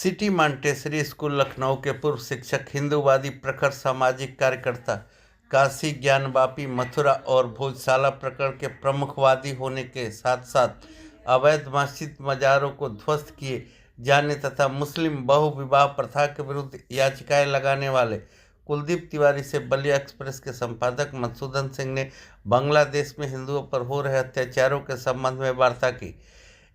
City Montessori school Lucknow के पूर्व शिक्षक, हिंदूवादी प्रखर सामाजिक कार्यकर्ता, काशी ज्ञानवापी, मथुरा और भोजशाला प्रकरण के प्रमुख वादी होने के साथ साथ अवैध मस्जिद मजारों को ध्वस्त किए जाने तथा मुस्लिम बहुविवाह प्रथा के विरुद्ध याचिकाएं लगाने वाले कुलदीप तिवारी से बलिया एक्सप्रेस के संपादक मधुसूदन सिंह ने बांग्लादेश में हिंदुओं पर हो रहे अत्याचारों के संबंध में वार्ता की।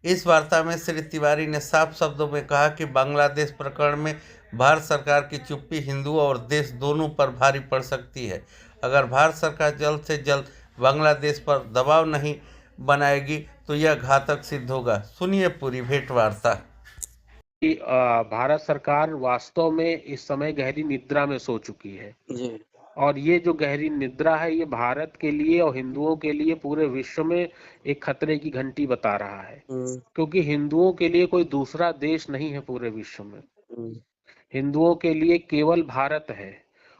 इस वार्ता में श्री तिवारी ने साफ शब्दों में कहा कि बांग्लादेश प्रकरण में भारत सरकार की चुप्पी हिंदुओं और देश दोनों पर भारी पड़ सकती है। अगर भारत सरकार जल्द से जल्द बांग्लादेश पर दबाव नहीं बनाएगी तो यह घातक सिद्ध होगा। सुनिए पूरी भेंट वार्ता। कि भारत सरकार वास्तव में इस समय गहरी निद्रा में सो चुकी है जी। और ये जो गहरी निद्रा है ये भारत के लिए और हिंदुओं के लिए पूरे विश्व में एक खतरे की घंटी बता रहा है, क्योंकि हिंदुओं के लिए कोई दूसरा देश नहीं है पूरे विश्व में। हिंदुओं के लिए केवल भारत है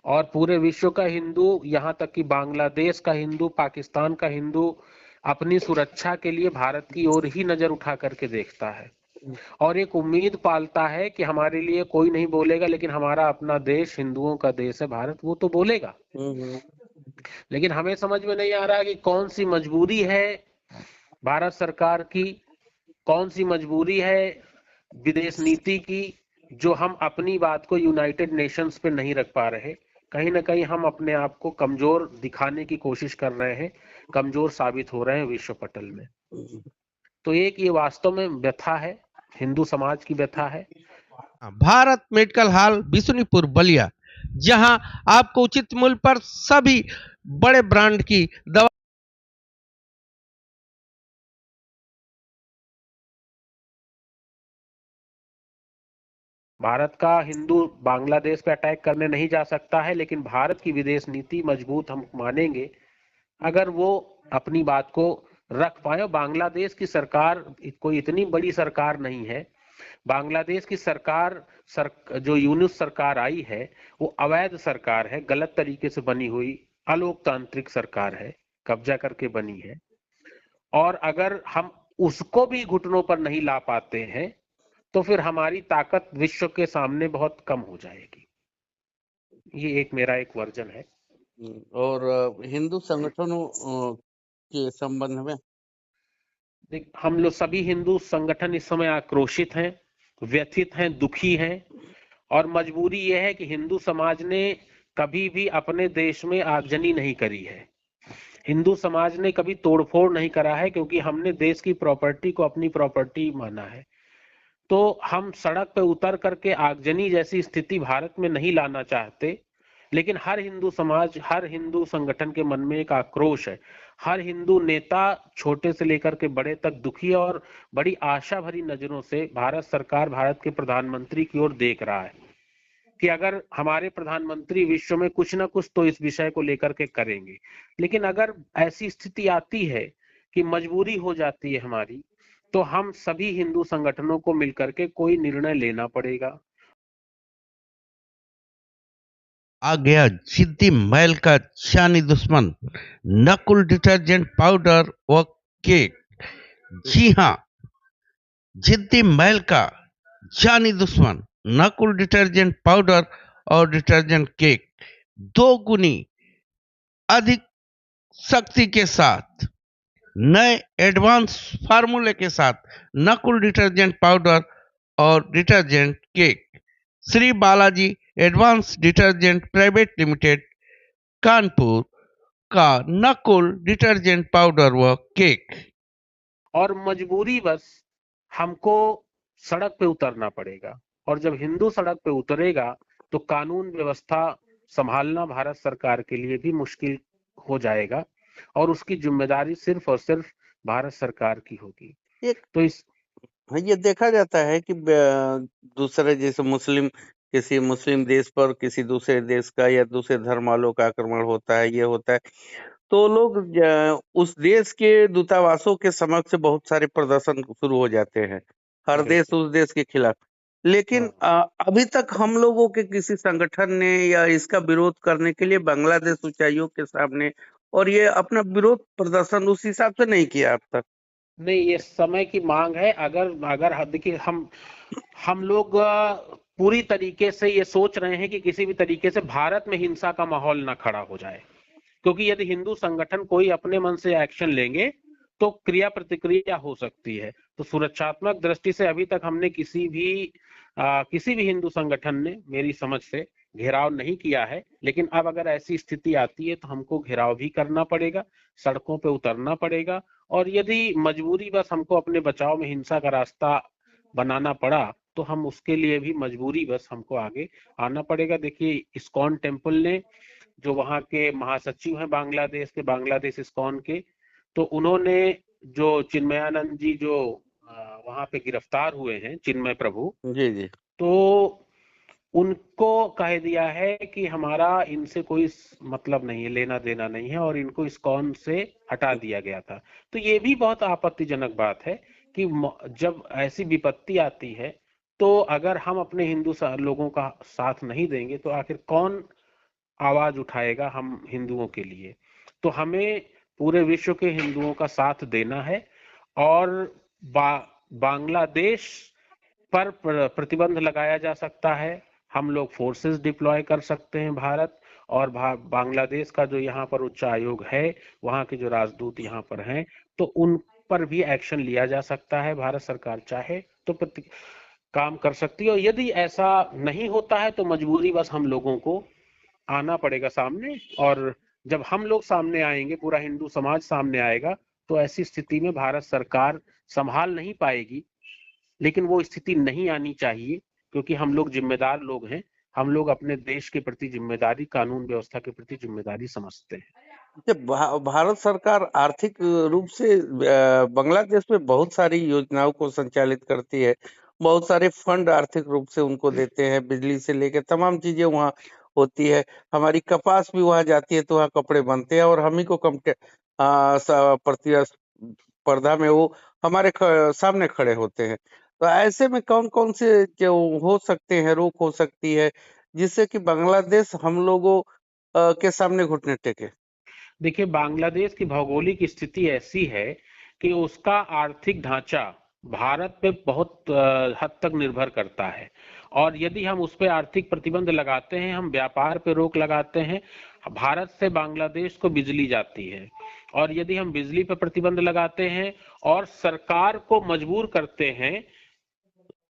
और पूरे विश्व का हिंदू, यहाँ तक कि बांग्लादेश का हिंदू, पाकिस्तान का हिंदू अपनी सुरक्षा के लिए भारत की ओर ही नजर उठा करके देखता है और एक उम्मीद पालता है कि हमारे लिए कोई नहीं बोलेगा, लेकिन हमारा अपना देश, हिंदुओं का देश है भारत, वो तो बोलेगा। लेकिन हमें समझ में नहीं आ रहा कि कौन सी मजबूरी है भारत सरकार की, कौन सी मजबूरी है विदेश नीति की, जो हम अपनी बात को यूनाइटेड नेशंस पे नहीं रख पा रहे। कहीं ना कहीं हम अपने आप को कमजोर दिखाने की कोशिश कर रहे हैं, कमजोर साबित हो रहे हैं विश्व पटल में। तो एक ये वास्तव में व्यथा है, हिंदू समाज की व्यथा है। भारत मेडिकल हॉल बिशुनीपुर बलिया, जहां आपको उचित मूल्य पर सभी बड़े ब्रांड की दवा भारत का हिंदू बांग्लादेश पे अटैक करने नहीं जा सकता है, लेकिन भारत की विदेश नीति मजबूत हम मानेंगे अगर वो अपनी बात को रख पाए। बांग्लादेश की सरकार कोई इतनी बड़ी सरकार नहीं है। बांग्लादेश की सरकार जो यूनुस सरकार आई है वो अवैध सरकार है, गलत तरीके से बनी हुई अलोकतांत्रिक सरकार है, कब्जा करके बनी है। और अगर हम उसको भी घुटनों पर नहीं ला पाते हैं तो फिर हमारी ताकत विश्व के सामने बहुत कम हो जाएगी। ये एक मेरा एक वर्जन है। और हिंदू संगठनों के संबंध में देख, हम लोग सभी हिंदू संगठन इस समय आक्रोशित हैं, व्यथित हैं, दुखी हैं और मजबूरी यह है कि हिंदू समाज ने कभी भी अपने देश में आगजनी नहीं करी है। हिंदू समाज ने कभी तोड़फोड़ नहीं करा है, क्योंकि हमने देश की प्रॉपर्टी को अपनी प्रॉपर्टी माना है। तो हम सड़क पे उतर करके आगजनी जैसी स्थिति भारत में नहीं लाना चाहते, लेकिन हर हिंदू समाज, हर हिंदू संगठन के मन में एक आक्रोश है। हर हिंदू नेता छोटे से लेकर के बड़े तक दुखी और बड़ी आशा भरी नजरों से भारत सरकार, भारत के प्रधानमंत्री की ओर देख रहा है कि अगर हमारे प्रधानमंत्री विश्व में कुछ ना कुछ तो इस विषय को लेकर के करेंगे। लेकिन अगर ऐसी स्थिति आती है कि मजबूरी हो जाती है हमारी, तो हम सभी हिंदू संगठनों को मिलकर के कोई निर्णय लेना पड़ेगा। आ गया जिद्दी मैल का जानी दुश्मन, नकुल डिटर्जेंट पाउडर व केक। जी हाँ, जिद्दी मैल का जानी दुश्मन नकुल डिटर्जेंट पाउडर और डिटर्जेंट केक दो गुनी अधिक शक्ति के साथ, नए एडवांस फार्मूले के साथ नकुल डिटर्जेंट पाउडर और detergent cake. Shri Balaji advance detergent private limited, Kanpur का नकुल डिटर्जेंट पाउडर व केक। और मजबूरी बस हमको सड़क पे उतरना पड़ेगा, और जब हिंदू सड़क पे उतरेगा तो कानून व्यवस्था संभालना भारत सरकार के लिए भी मुश्किल हो जाएगा और उसकी जिम्मेदारी सिर्फ और सिर्फ भारत सरकार की होगी। तो इस ये देखा जाता है कि दूसरे जैसे किसी मुस्लिम देश पर किसी दूसरे देश का या दूसरे धर्म वालों का आक्रमण होता है, ये होता है, तो लोग उस देश के दूतावासों के समक्ष बहुत सारे प्रदर्शन शुरू हो जाते हैं, हर देश उस देश के खिलाफ। लेकिन अभी तक हम लोगों के किसी संगठन ने या इसका विरोध करने के लिए बांग्लादेश उच्चायोग के सामने और ये अपना विरोध प्रदर्शन उस हिसाब से नहीं किया अब तक। नहीं, ये समय की मांग है। अगर अगर देखिए, हम लोग पूरी तरीके से ये सोच रहे हैं कि किसी भी तरीके से भारत में हिंसा का माहौल ना खड़ा हो जाए, क्योंकि यदि हिंदू संगठन कोई अपने मन से एक्शन लेंगे तो क्रिया प्रतिक्रिया हो सकती है। तो सुरक्षात्मक दृष्टि से अभी तक हमने किसी भी हिंदू संगठन ने मेरी समझ से घेराव नहीं किया है, लेकिन अब अगर ऐसी स्थिति आती है तो हमको घेराव भी करना पड़ेगा, सड़कों पे उतरना पड़ेगा, और यदि मजबूरी बस हमको अपने बचाव में हिंसा का रास्ता बनाना पड़ा तो हम उसके लिए भी मजबूरी बस हमको आगे आना पड़ेगा। देखिए, इस्कॉन टेम्पल ने, जो वहाँ के महासचिव हैं बांग्लादेश के, बांग्लादेश इस्कॉन के, तो उन्होंने जो चिन्मयानंद जी जो वहाँ पे गिरफ्तार हुए हैं, चिन्मय प्रभु, जी जी। तो उनको कह दिया है कि हमारा इनसे कोई मतलब नहीं है, लेना देना नहीं है, और इनको इस्कॉन से हटा दिया गया था। तो ये भी बहुत आपत्तिजनक बात है कि जब ऐसी विपत्ति आती है तो अगर हम अपने हिंदू लोगों का साथ नहीं देंगे तो आखिर कौन आवाज उठाएगा हम हिंदुओं के लिए। तो हमें पूरे विश्व के हिंदुओं का साथ देना है, और बांग्लादेश पर प्रतिबंध लगाया जा सकता है। हम लोग फोर्सेस डिप्लॉय कर सकते हैं भारत, और बांग्लादेश का जो यहाँ पर उच्च आयोग है, वहाँ के जो राजदूत यहाँ पर हैं, तो उन पर भी एक्शन लिया जा सकता है। भारत सरकार चाहे तो काम कर सकती है, और यदि ऐसा नहीं होता है तो मजबूरी बस हम लोगों को आना पड़ेगा सामने। और जब हम लोग सामने आएंगे, पूरा हिंदू समाज सामने आएगा, तो ऐसी स्थिति में भारत सरकार संभाल नहीं पाएगी। लेकिन वो स्थिति नहीं आनी चाहिए, क्योंकि हम लोग जिम्मेदार लोग हैं। हम लोग अपने देश के प्रति जिम्मेदारी, कानून व्यवस्था के प्रति जिम्मेदारी समझते हैं। जब भारत सरकार आर्थिक रूप से बांग्लादेश में बहुत सारी योजनाओं को संचालित करती है, बहुत सारे फंड आर्थिक रूप से उनको देते हैं, बिजली से लेकर तमाम चीजें वहाँ होती है। हमारी कपास भी वहाँ जाती है तो वहाँ कपड़े बनते हैं, और हम ही को प्रतिस्पर्धा में वो हमारे सामने खड़े होते हैं। तो ऐसे में कौन कौन से जो हो सकते हैं, रोक हो सकती है, जिससे कि बांग्लादेश हम लोगों के सामने घुटने टेके? देखिए, बांग्लादेश की भौगोलिक स्थिति ऐसी है कि उसका आर्थिक ढांचा भारत पे बहुत हद तक निर्भर करता है, और यदि हम उस पे आर्थिक प्रतिबंध लगाते हैं, हम व्यापार पे रोक लगाते हैं, भारत से बांग्लादेश को बिजली जाती है, और यदि हम बिजली पे प्रतिबंध लगाते हैं और सरकार को मजबूर करते हैं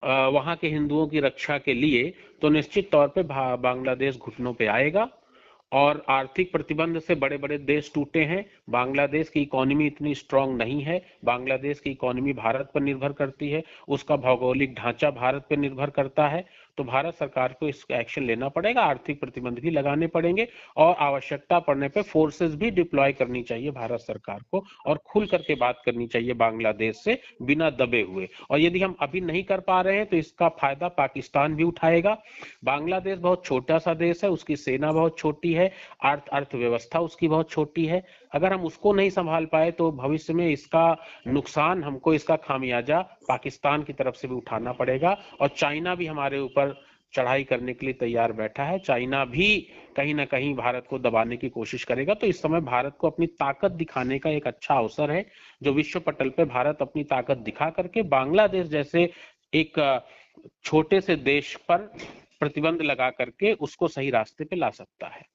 वहां के हिंदुओं की रक्षा के लिए, तो निश्चित तौर पे बांग्लादेश घुटनों पे आएगा। और आर्थिक प्रतिबंध से बड़े बड़े देश टूटे हैं। बांग्लादेश की इकोनॉमी इतनी स्ट्रांग नहीं है। बांग्लादेश की इकोनॉमी भारत पर निर्भर करती है, उसका भौगोलिक ढांचा भारत पर निर्भर करता है। तो भारत सरकार को इसका एक्शन लेना पड़ेगा, आर्थिक प्रतिबंध भी लगाने पड़ेंगे, और आवश्यकता पड़ने पर फोर्सेस भी डिप्लॉय करनी चाहिए भारत सरकार को, और खुल करके बात करनी चाहिए बांग्लादेश से, बिना दबे हुए। और यदि हम अभी नहीं कर पा रहे हैं तो इसका फायदा पाकिस्तान भी उठाएगा। बांग्लादेश बहुत छोटा सा देश है, उसकी सेना बहुत छोटी है, अर्थव्यवस्था उसकी बहुत छोटी है। अगर हम उसको नहीं संभाल पाए तो भविष्य में इसका नुकसान हमको, इसका खामियाजा पाकिस्तान की तरफ से भी उठाना पड़ेगा। और चाइना भी हमारे ऊपर चढ़ाई करने के लिए तैयार बैठा है। चाइना भी कहीं ना कहीं भारत को दबाने की कोशिश करेगा। तो इस समय भारत को अपनी ताकत दिखाने का एक अच्छा अवसर है, जो विश्व पटल पे भारत अपनी ताकत दिखा करके बांग्लादेश जैसे एक छोटे से देश पर प्रतिबंध लगा करके उसको सही रास्ते पे ला सकता है।